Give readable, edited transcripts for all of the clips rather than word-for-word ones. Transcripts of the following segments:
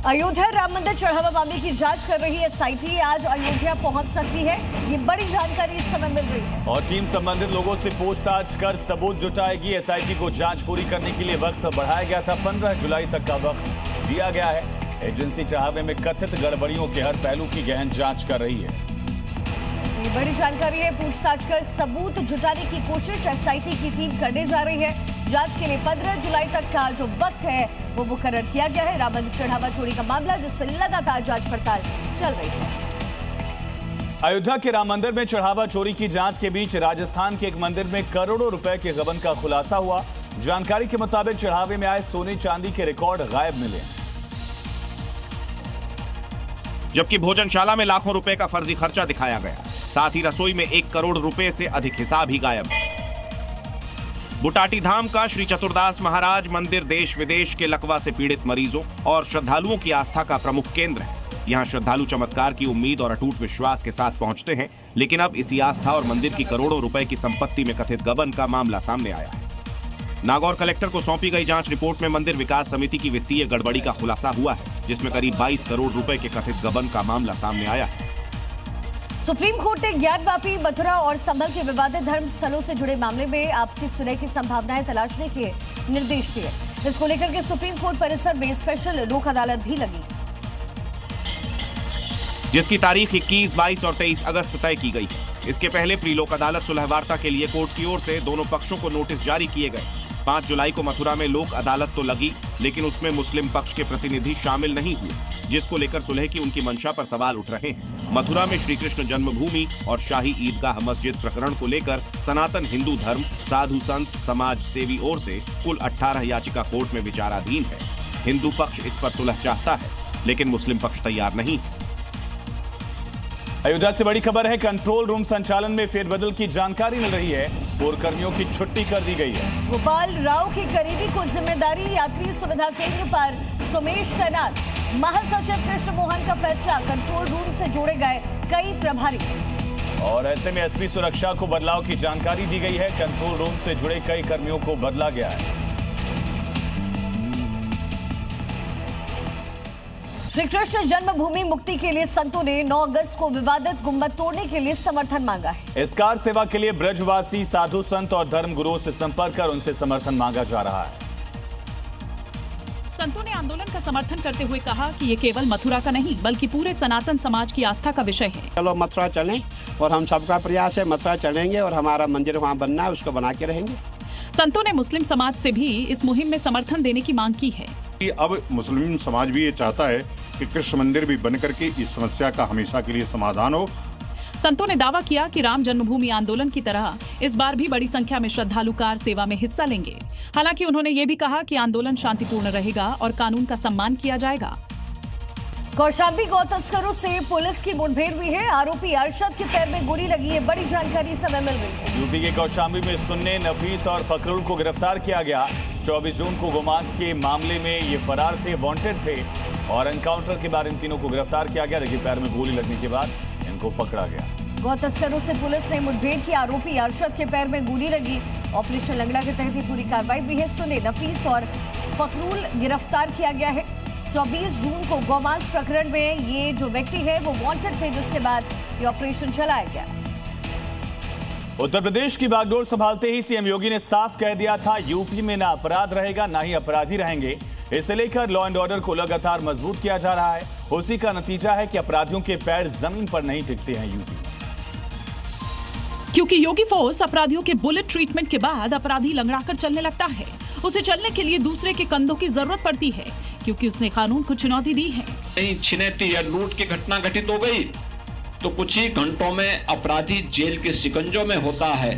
अयोध्या राम मंदिर चढ़ावा मामले की जांच कर रही एसआईटी आज अयोध्या पहुंच सकती है। ये बड़ी जानकारी इस समय मिल रही है और टीम संबंधित लोगों से पूछताछ कर सबूत जुटाएगी। एसआईटी को जांच पूरी करने के लिए वक्त बढ़ाया गया था, 15 जुलाई तक का वक्त दिया गया है। एजेंसी चढ़ावे में कथित गड़बड़ियों के हर पहलू की गहन जांच कर रही है। ये बड़ी जानकारी है। पूछताछ कर सबूत जुटाने की कोशिश एसआईटी की टीम करने जा रही है। जांच के लिए 15 जुलाई तक का जो वक्त है वो मुकर्रर किया गया है। राम मंदिर चढ़ावा चोरी का मामला जिसमें लगातार जांच पड़ताल चल रही है। अयोध्या के राम मंदिर में चढ़ावा चोरी की जांच के बीच राजस्थान के एक मंदिर में करोड़ों रुपए के गबन का खुलासा हुआ। जानकारी के मुताबिक चढ़ावे में आए सोने चांदी के रिकॉर्ड गायब मिले, जबकि भोजनशाला में लाखों रुपए का फर्जी खर्चा दिखाया गया। साथ ही रसोई में 1 करोड़ रुपए से अधिक हिसाब ही गायब। बुटाटी धाम का श्री चतुरदास महाराज मंदिर देश विदेश के लकवा से पीड़ित मरीजों और श्रद्धालुओं की आस्था का प्रमुख केंद्र है। यहाँ श्रद्धालु चमत्कार की उम्मीद और अटूट विश्वास के साथ पहुंचते हैं, लेकिन अब इसी आस्था और मंदिर की करोड़ों रुपए की संपत्ति में कथित गबन का मामला सामने आया है। नागौर कलेक्टर को सौंपी गई जांच रिपोर्ट में मंदिर विकास समिति की वित्तीय गड़बड़ी का खुलासा हुआ है, जिसमें करीब 22 करोड़ रुपए के कथित गबन का मामला सामने आया है। सुप्रीम कोर्ट ने ज्ञानवापी, मथुरा और संभल के विवादित धर्म स्थलों से जुड़े मामले में आपसी सुलह की संभावनाएं तलाशने के निर्देश दिए। इसको लेकर के सुप्रीम कोर्ट परिसर में स्पेशल लोक अदालत भी लगी, जिसकी तारीख 21, 22 और 23 अगस्त तय की गई है। इसके पहले प्री लोक अदालत सुलह वार्ता के लिए कोर्ट की ओर से दोनों पक्षों को नोटिस जारी किए गए। 5 जुलाई को मथुरा में लोक अदालत तो लगी, लेकिन उसमें मुस्लिम पक्ष के प्रतिनिधि शामिल नहीं हुए, जिसको लेकर सुलह की उनकी मंशा पर सवाल उठ रहे हैं। मथुरा में श्री कृष्ण जन्मभूमि और शाही ईदगाह मस्जिद प्रकरण को लेकर सनातन हिंदू धर्म, साधु संत, समाज सेवी ओर से कुल 18 याचिका कोर्ट में विचाराधीन है। हिंदू पक्ष इस पर सुलह चाहता है, लेकिन मुस्लिम पक्ष तैयार नहीं है। अयोध्या से बड़ी खबर है, कंट्रोल रूम संचालन में फेरबदल की जानकारी मिल रही है। पूर्व कर्मियों की छुट्टी कर दी गई है। गोपाल राव की करीबी को जिम्मेदारी, यात्री सुविधा केंद्र पर सुमेश तैनात। महासचिव कृष्ण मोहन का फैसला, कंट्रोल रूम से जोड़े गए कई प्रभारी। और ऐसे में एसपी सुरक्षा को बदलाव की जानकारी दी गई है। कंट्रोल रूम से जुड़े कई कर्मियों को बदला गया है। श्री कृष्ण जन्मभूमि मुक्ति के लिए संतों ने 9 अगस्त को विवादित गुंबद तोड़ने के लिए समर्थन मांगा है। इस कार सेवा के लिए ब्रजवासी साधु संत और धर्म गुरुओं से संपर्क कर उनसे समर्थन मांगा जा रहा है। संतों ने आंदोलन का समर्थन करते हुए कहा कि ये केवल मथुरा का नहीं बल्कि पूरे सनातन समाज की आस्था का विषय है। चलो मथुरा चलें, और हम सबका प्रयास है मथुरा चलेंगे और हमारा मंदिर वहाँ बनना है, उसको बना के रहेंगे। संतों ने मुस्लिम समाज से भी इस मुहिम में समर्थन देने की मांग की है। अब मुस्लिम समाज भी ये चाहता है कि कृष्ण मंदिर भी बन करके इस समस्या का हमेशा के लिए समाधान हो। संतों ने दावा किया कि राम जन्मभूमि आंदोलन की तरह इस बार भी बड़ी संख्या में श्रद्धालु कार सेवा में हिस्सा लेंगे। हालांकि उन्होंने ये भी कहा कि आंदोलन शांतिपूर्ण रहेगा और कानून का सम्मान किया जाएगा। कौशाम्बी गौ तस्करों से पुलिस की मुठभेड़ हुई है। आरोपी अरशद के पैर में गोली लगी है। बड़ी जानकारी समय मिल रही है। यूपी के कौशाम्बी में सुन्ने, नफीस और फकरुल को गिरफ्तार किया गया। 24 जून को गोमांस के मामले में ये फरार थे, वांटेड थे और एनकाउंटर के बाद इन तीनों को गिरफ्तार किया गया। देखिए, पैर में गोली लगने के बाद इनको पकड़ा गया। गौ तस्करों से पुलिस ने मुठभेड़ की। आरोपी अरशद के पैर में गोली लगी। ऑपरेशन लंगड़ा के तहत पूरी कार्रवाई हुई है। सुन्ने, नफीस और फकरुल गिरफ्तार किया गया है। 24 जून को गोमांस प्रकरण में ये जो व्यक्ति है वो वांटेड थे, जिसके बाद ये ऑपरेशन चलाया गया। उत्तर प्रदेश की बागडोर संभालते ही सीएम योगी ने साफ कह दिया था, यूपी में ना अपराध रहेगा ना ही अपराधी रहेंगे। इसे लेकर लॉ एंड ऑर्डर को लगातार मजबूत किया जा रहा है। उसी का नतीजा है कि अपराधियों के पैर जमीन पर नहीं टिकते हैं यूपी में। क्योंकि योगी फोर्स अपराधियों के बुलेट ट्रीटमेंट के बाद अपराधी लंगड़ाकर चलने लगता है। उसे चलने के लिए दूसरे के कंधों की जरूरत पड़ती है, क्योंकि उसने कानून को चुनौती दी है। कहीं छिनैती या लूट की घटना घटित हो गई तो कुछ ही घंटों में अपराधी जेल के शिकंजों में होता है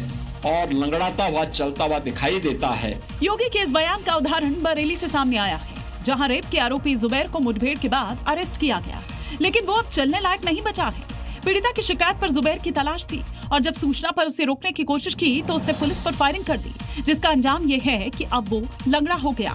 और लंगड़ाता हुआ चलता हुआ दिखाई देता है। योगी के इस बयान का उदाहरण बरेली से सामने आया है, जहां रेप के आरोपी जुबैर को मुठभेड़ के बाद अरेस्ट किया गया, लेकिन वो अब चलने लायक नहीं बचा है। पीड़िता की शिकायत पर जुबैर की तलाश थी और जब सूचना पर उसे रोकने की कोशिश की तो उसने पुलिस पर फायरिंग कर दी, जिसका अंजाम ये है कि अब वो लंगड़ा हो गया।